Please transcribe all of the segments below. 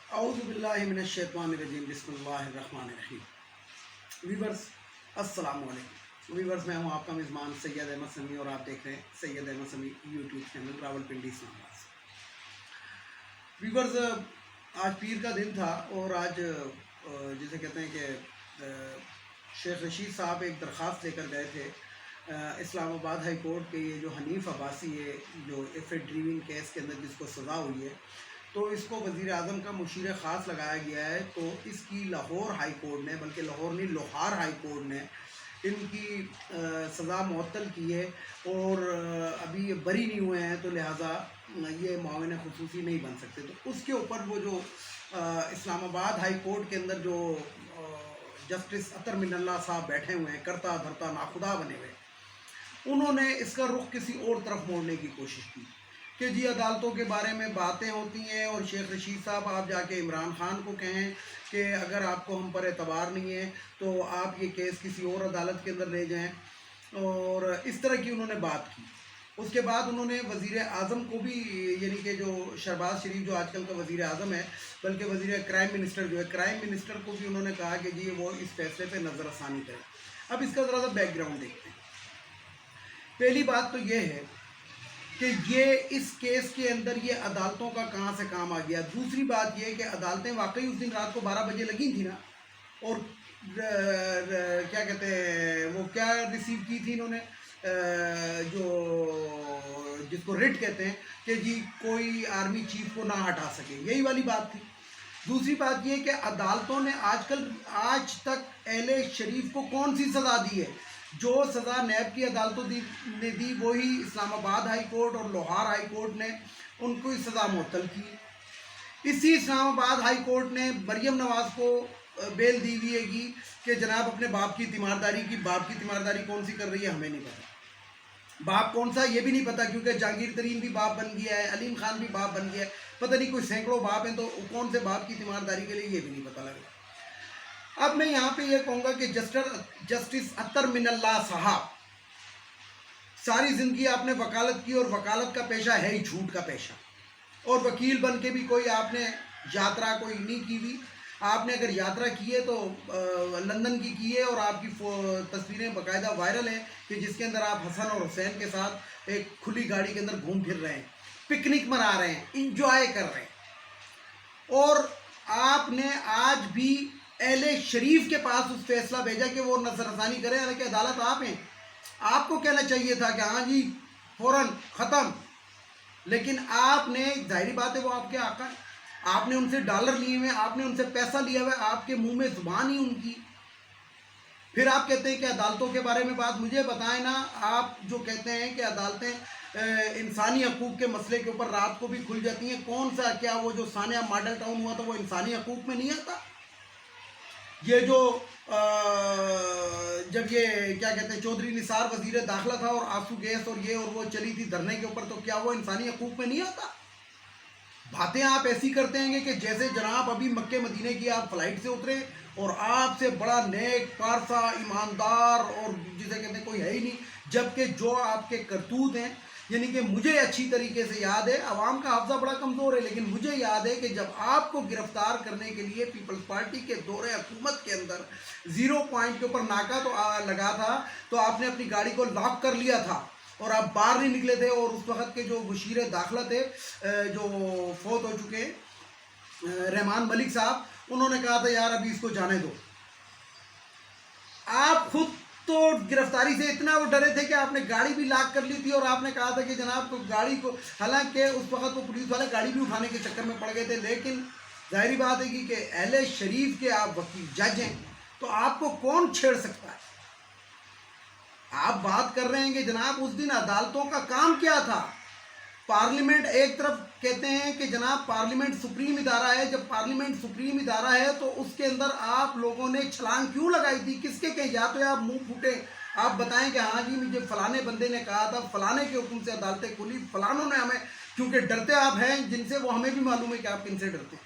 اعوذ باللہ من الشیطان الرجیم بسم اللہ الرحمن الرحیم۔ ویورز السلام علیکم۔ ویورز میں ہوں آپ کا میزبان سید احمد سمیع اور آپ دیکھ رہے ہیں سید احمد سمیع یوٹیوب چینل راولپنڈی اسلام آباد سے۔ ویورز آج پیر کا دن تھا اور آج جسے کہتے ہیں کہ شیخ رشید صاحب ایک درخواست لے کر گئے تھے اسلام آباد ہائی کورٹ کے، یہ جو حنیف عباسی ہے جو ایفڈ ڈریونگ کیس کے اندر جس کو سزا ہوئی ہے، تو اس کو وزیر اعظم کا مشیر خاص لگایا گیا ہے۔ تو اس کی لاہور ہائی کورٹ نے، بلکہ لاہور نہیں لوہار ہائی کورٹ نے ان کی سزا معطل کی ہے اور ابھی یہ بری نہیں ہوئے ہیں، تو لہٰذا یہ معاون خصوصی نہیں بن سکتے۔ تو اس کے اوپر وہ جو اسلام آباد ہائی کورٹ کے اندر جو جسٹس اطہر من اللہ صاحب بیٹھے ہوئے ہیں، کرتا دھرتا ناخدا بنے ہوئے، انہوں نے اس کا رخ کسی اور طرف موڑنے کی کوشش کی کہ جی عدالتوں کے بارے میں باتیں ہوتی ہیں اور شیخ رشید صاحب آپ جا کے عمران خان کو کہیں کہ اگر آپ کو ہم پر اعتبار نہیں ہے تو آپ یہ کیس کسی اور عدالت کے اندر لے جائیں، اور اس طرح کی انہوں نے بات کی۔ اس کے بعد انہوں نے وزیر اعظم کو بھی، یعنی کہ جو شہباز شریف جو آج کل کا وزیر اعظم ہے، بلکہ وزیر کرائم منسٹر جو ہے، کرائم منسٹر کو بھی انہوں نے کہا کہ جی وہ اس فیصلے پہ نظر ثانی کریں۔ اب اس کا ذرا سا بیک گراؤنڈ دیکھتے ہیں۔ پہلی بات تو یہ ہے کہ یہ اس کیس کے اندر یہ عدالتوں کا کہاں سے کام آ گیا۔ دوسری بات یہ کہ عدالتیں واقعی اس دن رات کو 12 بجے لگی تھی نا، اور کیا کہتے ہیں وہ کیا ریسیو کی تھی انہوں نے، جو جس کو ریٹ کہتے ہیں کہ جی کوئی آرمی چیف کو نہ ہٹا سکے، یہی والی بات تھی۔ دوسری بات یہ کہ عدالتوں نے آج تک اہل شریف کو کون سی سزا دی ہے؟ جو سزا نیب کی عدالتوں نے دی وہی اسلام آباد ہائی کورٹ اور لوہار ہائی کورٹ نے ان کو سزا معطل کی۔ اسی اسلام آباد ہائی کورٹ نے مریم نواز کو بیل دی ہوئی ہے کہ جناب اپنے باپ کی تیمارداری کی، باپ کی تیمارداری کون سی کر رہی ہے ہمیں نہیں پتہ، باپ کون سا یہ بھی نہیں پتہ، کیونکہ جہانگیر ترین بھی باپ بن گیا ہے، علیم خان بھی باپ بن گیا ہے، پتہ نہیں کوئی سینکڑوں باپ ہیں، تو کون سے باپ کی تیمارداری کے لیے یہ بھی نہیں پتہ لگا۔ اب میں یہاں پہ یہ کہوں گا کہ جسٹس اطہر من اللہ صاحب، ساری زندگی آپ نے وکالت کی اور وکالت کا پیشہ ہے ہی جھوٹ کا پیشہ، اور وکیل بن کے بھی کوئی آپ نے یاترا کوئی نہیں کی ہوئی۔ آپ نے اگر یاترا کی ہے تو لندن کی ہے، اور آپ کی تصویریں باقاعدہ وائرل ہیں کہ جس کے اندر آپ حسن اور حسین کے ساتھ ایک کھلی گاڑی کے اندر گھوم پھر رہے ہیں، پکنک منا رہے ہیں، انجوائے کر رہے ہیں، اور آپ نے آج بھی اہل شریف کے پاس اس فیصلہ بھیجا کہ وہ نظر ثانی کریں، حالانکہ عدالت آپ ہیں۔ آپ کو کہنا چاہیے تھا کہ ہاں جی فوراً ختم، لیکن آپ نے، ظاہری بات ہے وہ آپ کے آقا ہیں، آپ نے ان سے ڈالر لیے ہوئے، آپ نے ان سے پیسہ لیا ہوا ہے، آپ کے منہ میں زبان ہی ان کی، پھر آپ کہتے ہیں کہ عدالتوں کے بارے میں بات مجھے بتائیں نا۔ آپ جو کہتے ہیں کہ عدالتیں انسانی حقوق کے مسئلے کے اوپر رات کو بھی کھل جاتی ہیں، کون سا کیا وہ جو ثانیہ ماڈل ٹاؤن ہوا تھا وہ انسانی حقوق میں نہیں آتا؟ یہ جو جب یہ کیا کہتے ہیں چودھری نثار وزیر داخلہ تھا اور آنسو گیس اور یہ اور وہ چلی تھی دھرنے کے اوپر، تو کیا وہ انسانی حقوق میں نہیں آتا؟ باتیں آپ ایسی کرتے ہیں کہ جیسے جناب ابھی مکہ مدینے کی آپ فلائٹ سے اترے اور آپ سے بڑا نیک پارسا ایماندار اور جسے کہتے ہیں کوئی ہے ہی نہیں، جبکہ جو آپ کے کرتوت ہیں، یعنی کہ مجھے اچھی طریقے سے یاد ہے، عوام کا حافظہ بڑا کمزور ہے، لیکن مجھے یاد ہے کہ جب آپ کو گرفتار کرنے کے لیے پیپلز پارٹی کے دور حکومت کے اندر 0 پوائنٹ کے اوپر ناکہ تو لگا تھا، تو آپ نے اپنی گاڑی کو لاک کر لیا تھا اور آپ باہر نہیں نکلے تھے، اور اس وقت کے جو وزیر داخلہ تھے جو فوت ہو چکے رحمان ملک صاحب، انہوں نے کہا تھا یار ابھی اس کو جانے دو۔ آپ خود تو گرفتاری سے اتنا وہ ڈرے تھے کہ آپ نے گاڑی بھی لاک کر لی تھی، اور آپ نے کہا تھا کہ جناب کو گاڑی کو، حالانکہ اس وقت وہ پولیس والے گاڑی بھی اٹھانے کے چکر میں پڑ گئے تھے، لیکن ظاہری بات ہے کہ اہل شریف کے آپ وکیل جج ہیں، تو آپ کو کون چھیڑ سکتا ہے؟ آپ بات کر رہے ہیں کہ جناب اس دن عدالتوں کا کام کیا تھا؟ پارلیمنٹ ایک طرف کہتے ہیں کہ جناب پارلیمنٹ سپریم ادارہ ہے، جب پارلیمنٹ سپریم ادارہ ہے تو اس کے اندر آپ لوگوں نے چھلانگ کیوں لگائی تھی؟ کس کے کہیں؟ یا تو آپ منہ پھوٹے آپ بتائیں کہ ہاں جی مجھے فلانے بندے نے کہا تھا، فلانے کے حکم سے عدالتیں کھلی، فلانوں نے ہمیں، کیونکہ ڈرتے آپ ہیں جن سے، وہ ہمیں بھی معلوم ہے کہ آپ کن سے ڈرتے ہیں،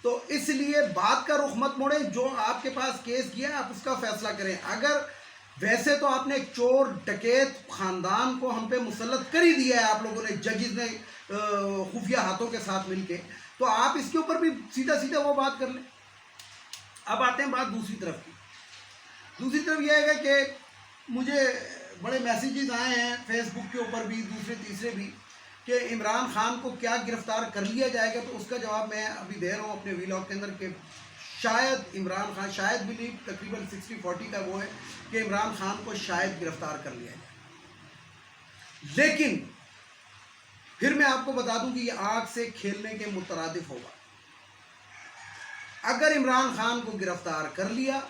تو اس لیے بات کا رخ مت موڑیں، جو آپ کے پاس کیس کیا آپ اس کا فیصلہ کریں۔ اگر ویسے تو آپ نے ایک چور ڈکیت خاندان کو ہم پہ مسلط کر ہی دیا ہے آپ لوگوں نے، ججز نے خفیہ ہاتھوں کے ساتھ مل کے، تو آپ اس کے اوپر بھی سیدھا سیدھا وہ بات کر لیں۔ اب آتے ہیں بات دوسری طرف کی۔ دوسری طرف یہ ہے کہ مجھے بڑے میسیجز آئے ہیں فیس بک کے اوپر بھی، دوسرے تیسرے بھی، کہ عمران خان کو کیا گرفتار کر لیا جائے گا، تو اس کا جواب میں ابھی دے رہا ہوں اپنے ویلاگ کے اندر کہ شاید عمران خان، شاید بھی نہیں، تقریباً 60-40 کا وہ ہے کہ عمران خان کو شاید گرفتار کر لیا جائے، لیکن پھر میں آپ کو بتا دوں کہ یہ آگ سے کھیلنے کے مترادف ہوگا۔ اگر عمران خان کو گرفتار کر لیا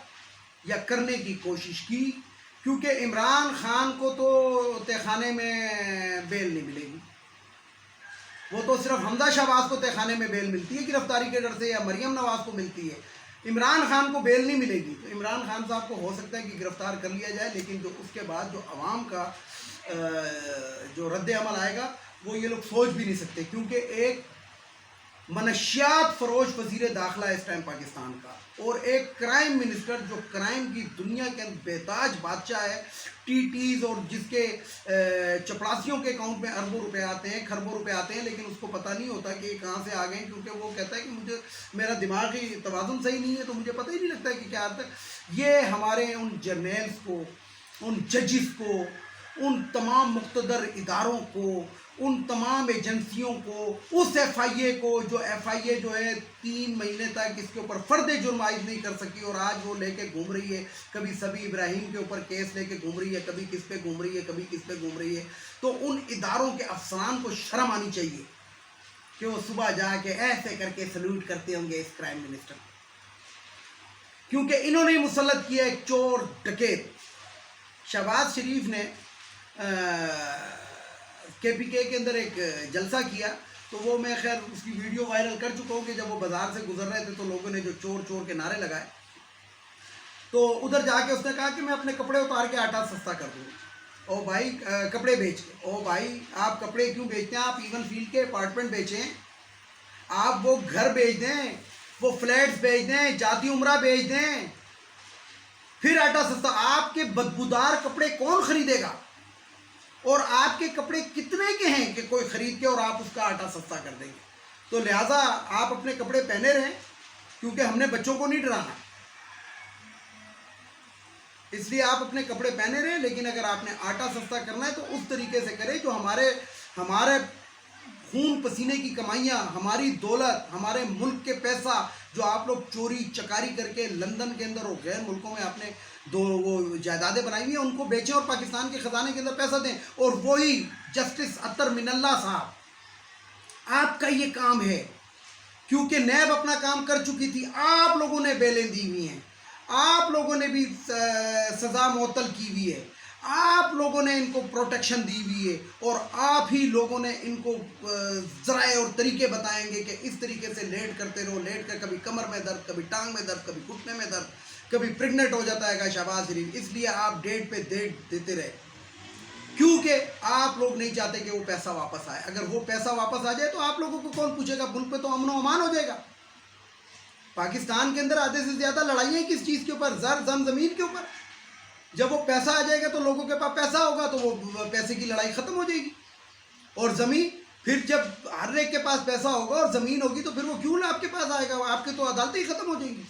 یا کرنے کی کوشش کی، کیونکہ عمران خان کو تو تہخانے میں بیل نہیں ملے گی، وہ تو صرف حمزہ شہباز کو تہخانے میں بیل ملتی ہے گرفتاری کے ڈر سے، یا مریم نواز کو ملتی ہے، عمران خان کو بیل نہیں ملے گی۔ تو عمران خان صاحب کو ہو سکتا ہے کہ گرفتار کر لیا جائے، لیکن جو اس کے بعد جو عوام کا جو رد عمل آئے گا وہ یہ لوگ سوچ بھی نہیں سکتے، کیونکہ ایک منشیات فروش وزیر داخلہ اس ٹائم پاکستان کا، اور ایک کرائم منسٹر جو کرائم کی دنیا کے اندر بےتاج بادشاہ ہے، ٹی ٹیز اور جس کے چپڑاسیوں کے اکاؤنٹ میں اربوں روپے آتے ہیں، کھربوں روپے آتے ہیں، لیکن اس کو پتہ نہیں ہوتا کہ یہ کہاں سے آ گئے، کیونکہ وہ کہتا ہے کہ مجھے میرا دماغی توازن صحیح نہیں ہے، تو مجھے پتہ ہی نہیں لگتا کہ کیا آتا ہے۔ یہ ہمارے ان جرنیلز کو، ان ججز کو، ان تمام مقتدر اداروں کو، ان تمام ایجنسیوں کو، اس ایف آئی اے کو، جو ایف آئی اے جو ہے 3 مہینے تک اس کے اوپر فرد جرم عائد نہیں کر سکی، اور آج وہ لے کے گھوم رہی ہے، کبھی سبی ابراہیم کے اوپر کیس لے کے گھوم رہی ہے، کبھی کس پہ گھوم رہی ہے، کبھی کس پہ گھوم رہی ہے، تو ان اداروں کے افسران کو شرم آنی چاہیے کہ وہ صبح جا کے ایسے کر کے سلوٹ کرتے ہوں گے اس کرائم منسٹر کو، کیونکہ انہوں نے مسلط کیا ایک چور ڈکیت۔ شہباز شریف نے کے پی کے اندر ایک جلسہ کیا، تو وہ میں خیر اس کی ویڈیو وائرل کر چکا ہوں کہ جب وہ بازار سے گزر رہے تھے تو لوگوں نے جو چور چور کے نعرے لگائے، تو ادھر جا کے اس نے کہا کہ میں اپنے کپڑے اتار کے آٹا سستا کر دوں۔ او بھائی کپڑے بیچ کے، او بھائی آپ کپڑے کیوں بیچتے ہیں؟ آپ ایون فیلڈ کے اپارٹمنٹ بیچیں، آپ وہ گھر بیچ دیں، وہ فلیٹس بیچ دیں، جاتی عمرہ بیچ دیں، پھر آٹا سستا۔ آپ کے بدبودار کپڑے کون خریدے گا؟ اور آپ کے کپڑے کتنے کے ہیں کہ کوئی خرید کے اور آپ اس کا آٹا سستا کر دیں گے؟ تو لہٰذا آپ اپنے کپڑے پہنے رہیں، کیونکہ ہم نے بچوں کو نہیں ڈرانا، اس لیے آپ اپنے کپڑے پہنے رہیں، لیکن اگر آپ نے آٹا سستا کرنا ہے تو اس طریقے سے کریں جو ہمارے خون پسینے کی کمائیاں، ہماری دولت، ہمارے ملک کے پیسہ جو آپ لوگ چوری چکاری کر کے لندن کے اندر اور غیر ملکوں میں آپ نے وہ جائیدادیں بنائی ہوئی ہیں، ان کو بیچیں اور پاکستان کے خزانے کے اندر پیسہ دیں۔ اور وہی جسٹس اطہر من اللہ صاحب، آپ کا یہ کام ہے، کیونکہ نیب اپنا کام کر چکی تھی، آپ لوگوں نے بیلیں دی ہوئی ہیں، آپ لوگوں نے بھی سزا معطل کی ہوئی ہے، آپ لوگوں نے ان کو پروٹیکشن دی ہوئی ہے، اور آپ ہی لوگوں نے ان کو ذرائع اور طریقے بتائیں گے کہ اس طریقے سے لیٹ کرتے رہو، لیٹ کر کبھی کمر میں درد، کبھی ٹانگ میں درد، کبھی گھٹنے میں درد، کبھی پریگننٹ ہو جاتا ہے شہباز شریف، اس لیے آپ ڈیٹ پہ ڈیٹ دیتے رہے، کیونکہ آپ لوگ نہیں چاہتے کہ وہ پیسہ واپس آئے۔ اگر وہ پیسہ واپس آ جائے تو آپ لوگوں کو کون پوچھے گا؟ ملک پہ تو امن و امان ہو جائے گا۔ پاکستان کے اندر آدھے سے زیادہ لڑائیاں کس چیز کے اوپر؟ زمین کے اوپر۔ جب وہ پیسہ آ جائے گا تو لوگوں کے پاس پیسہ ہوگا تو وہ پیسے کی لڑائی ختم ہو جائے گی، اور زمین پھر جب ہر ایک کے پاس پیسہ ہوگا اور زمین ہوگی تو پھر وہ کیوں نہ آپ کے پاس آئے گا؟ آپ کے تو عدالتیں ہی ختم ہو جائیں گی۔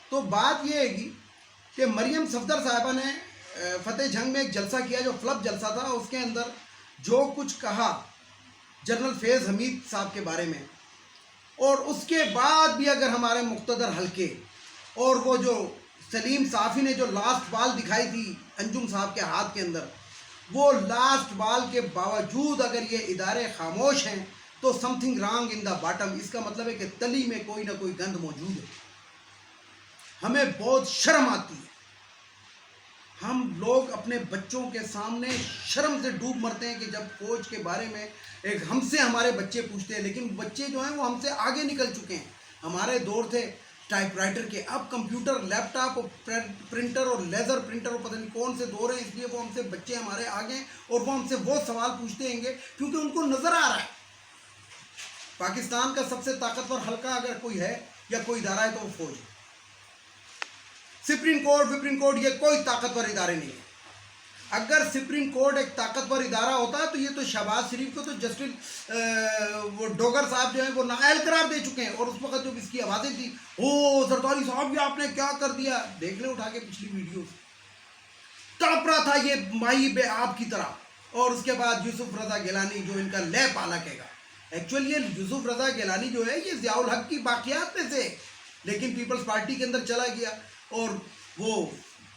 تو بات یہ ہے کہ مریم صفدر صاحبہ نے فتح جنگ میں ایک جلسہ کیا جو فلپ جلسہ تھا، اس کے اندر جو کچھ کہا جنرل فیض حمید صاحب کے بارے میں، اور اس کے بعد بھی اگر ہمارے مقتدر حلقے اور وہ جو سلیم صافی نے جو لاسٹ بال دکھائی تھی انجم صاحب کے ہاتھ کے اندر، وہ لاسٹ بال کے باوجود اگر یہ ادارے خاموش ہیں تو something wrong in the bottom, اس کا مطلب ہے کہ تلی میں کوئی نہ کوئی گند موجود ہے۔ ہمیں بہت شرم آتی ہے، ہم لوگ اپنے بچوں کے سامنے شرم سے ڈوب مرتے ہیں کہ جب فوج کے بارے میں ایک ہم سے ہمارے بچے پوچھتے ہیں، لیکن بچے جو ہیں وہ ہم سے آگے نکل چکے ہیں۔ ہمارے دور تھے ٹائپ رائٹر کے، اب کمپیوٹر، لیپ ٹاپ اور پرنٹر اور لیزر پرنٹر اور پتہ نہیں کون سے دور ہیں، اس لیے وہ ہم سے بچے ہمارے آگے ہیں، اور وہ ہم سے وہ سوال پوچھتے ہیں گے کیونکہ ان کو نظر آ رہا ہے پاکستان کا سب سے طاقتور حلقہ اگر کوئی ہے یا کوئی ادارہ ہے تو وہ فوج ہے۔ سپریم کورٹ یہ کوئی طاقتور ادارے نہیں ہیں. اگر سپریم کورٹ ایک طاقتور ادارہ ہوتا ہے تو یہ تو شہباز شریف کو تو جسٹس وہ ڈوگر صاحب جو ہیں وہ نااہل قرار دے چکے ہیں. اور اس وقت جو اس کی آوازیں تھی او زرداری صاحب یہ آپ نے کیا کر دیا, دیکھ لیں اٹھا کے پچھلی ویڈیوز, تڑپ رہا تھا یہ مائی بے آپ کی طرح. اور اس کے بعد یوسف رضا گیلانی جو ان کا لے پالا کہے گا, ایکچولی یہ یوسف رضا گیلانی جو ہے یہ ضیاء الحق کی باقیات میں سے, لیکن پیپلز پارٹی کے اندر چلا گیا اور وہ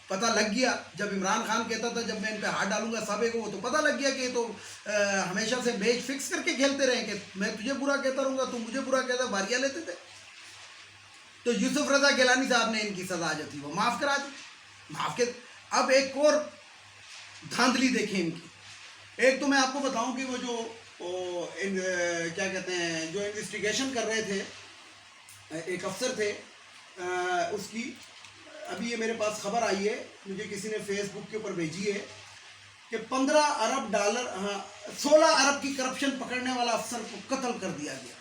پتہ لگ گیا جب عمران خان کہتا تھا جب میں ان پہ ہاتھ ڈالوں گا سبے کو, وہ تو پتہ لگ گیا کہ تو ہمیشہ سے میچ فکس کر کے کھیلتے رہے کہ میں تجھے برا کہتا رہوں گا تو مجھے برا کہتا, باریاں لیتے تھے. تو یوسف رضا گیلانی صاحب نے ان کی سزا جو تھی وہ معاف کرا دی, معاف کے. اب ایک اور دھاندلی دیکھیں ان کی. ایک تو میں آپ کو بتاؤں کہ وہ جو کیا کہتے ہیں جو انویسٹیگیشن کر رہے تھے, ایک افسر تھے اس کی, ابھی یہ میرے پاس خبر آئی ہے, مجھے کسی نے فیس بک کے اوپر بھیجی ہے کہ 15 ارب ڈالر 16 ارب کی کرپشن پکڑنے والا افسر کو قتل کر دیا گیا.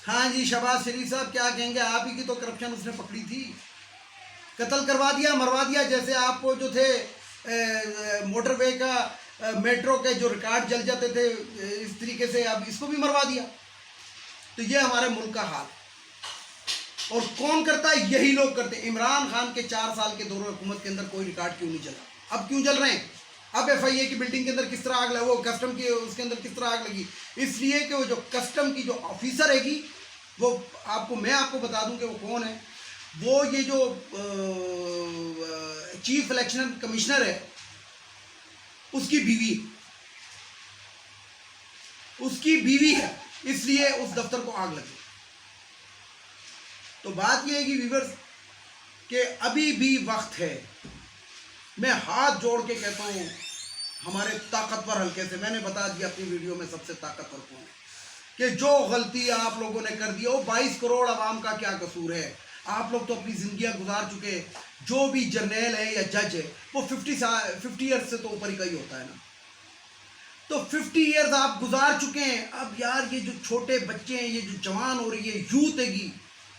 ہاں جی شہباز شریف صاحب کیا کہیں گے, آپ ہی کی تو کرپشن اس نے پکڑی تھی, قتل کروا دیا, مروا دیا. جیسے آپ کو جو تھے موٹر وے کا میٹرو کے جو ریکارڈ جل جاتے تھے اس طریقے سے اب اس کو بھی مروا دیا. تو یہ ہمارے ملک کا حال. اور کون کرتا ہے, یہی لوگ کرتے ہیں. عمران خان کے 4 سال کے دور حکومت کے اندر کوئی ریکارڈ کیوں نہیں چلا, اب کیوں جل رہے ہیں؟ اب ایف آئی اے کی بلڈنگ کے اندر کس طرح آگ لگی, وہ کسٹم کی اس کے اندر کس طرح آگ لگی, اس لیے کہ وہ جو کسٹم کی جو آفیسر ہے گی وہ میں آپ کو بتا دوں کہ وہ کون ہے. وہ یہ جو چیف الیکشن کمشنر ہے اس کی بیوی ہے, اس لیے اس دفتر کو آگ لگی. تو بات یہ ہے کہ ویورز کہ ابھی بھی وقت ہے. میں ہاتھ جوڑ کے کہتا ہوں ہمارے طاقتور حلقے سے, میں نے بتا دیا اپنی ویڈیو میں سب سے طاقتور کون ہے, کہ جو غلطی آپ لوگوں نے کر دی, وہ 22 کروڑ عوام کا کیا قصور ہے. آپ لوگ تو اپنی زندگیاں گزار چکے. جو بھی جرنیل ہے یا جج ہے وہ 50 ایئرز سے تو اوپر ہی کا ہی ہوتا ہے نا. تو 50 ایئرز آپ گزار چکے ہیں. اب یار یہ جو چھوٹے بچے ہیں, یہ جو جوان ہو رہی ہے یوتھ ہے گی,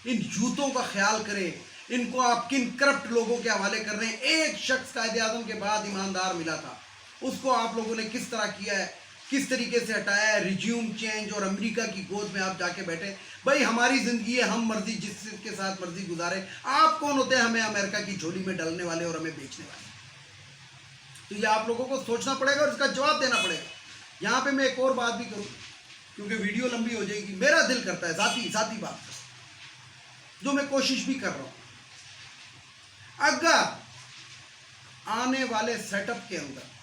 ان یوتھوں کا خیال کریں. ان کو آپ کن کرپٹ لوگوں کے حوالے کر رہے ہیں. ایک شخص قائد اعظم کے بعد ایماندار ملا تھا, اس کو آپ لوگوں نے کس طرح کیا ہے, کس طریقے سے ہٹایا ہے, ریجیوم چینج, اور امریکہ کی گود میں آپ جا کے بیٹھے. بھائی ہماری زندگی ہے, ہم مرضی جس کے ساتھ مرضی گزارے. آپ کون ہوتے ہیں ہمیں امریکہ کی جھولی میں ڈالنے والے اور ہمیں بیچنے والے؟ تو یہ آپ لوگوں کو سوچنا پڑے گا اور اس کا جواب دینا پڑے گا. یہاں پہ میں ایک اور بات بھی کروں کیونکہ ویڈیو لمبی ہو جائے گی. میرا دل کرتا ہے ذاتی بات جو میں کوشش بھی کر رہا ہوں, اگر آنے والے سیٹ اپ کے اندر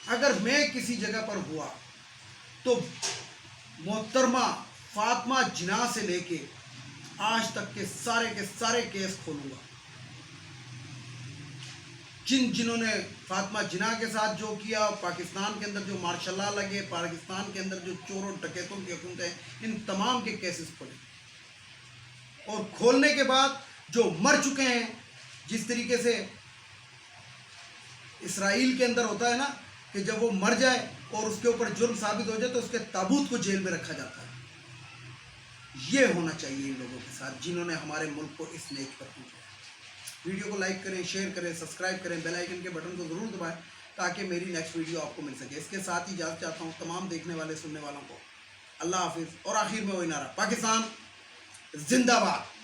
اگر میں کسی جگہ پر ہوا تو محترمہ فاطمہ جناح سے لے کے آج تک کے سارے کیس کھولوں گا. جنہوں نے فاطمہ جناح کے ساتھ جو کیا, پاکستان کے اندر جو مارشل لا لگے, پاکستان کے اندر جو چوروں ڈکیتوں کی حکومتیں, ان تمام کے کیسز کھولے. اور کھولنے کے بعد جو مر چکے ہیں, جس طریقے سے اسرائیل کے اندر ہوتا ہے نا کہ جب وہ مر جائے اور اس کے اوپر جرم ثابت ہو جائے تو اس کے تابوت کو جیل میں رکھا جاتا ہے. یہ ہونا چاہیے ان لوگوں کے ساتھ جنہوں نے ہمارے ملک کو اس نیک پر پہنچایا. ویڈیو کو لائک کریں, شیئر کریں, سبسکرائب کریں, بیل آئیکن کے بٹن کو ضرور دبائیں تاکہ میری نیکسٹ ویڈیو آپ کو مل سکے. اس کے ساتھ ہی اجازت چاہتا ہوں تمام دیکھنے والے سننے والوں کو. اللہ حافظ. اور آخر میں وہی نعرہ, پاکستان زندہ باد.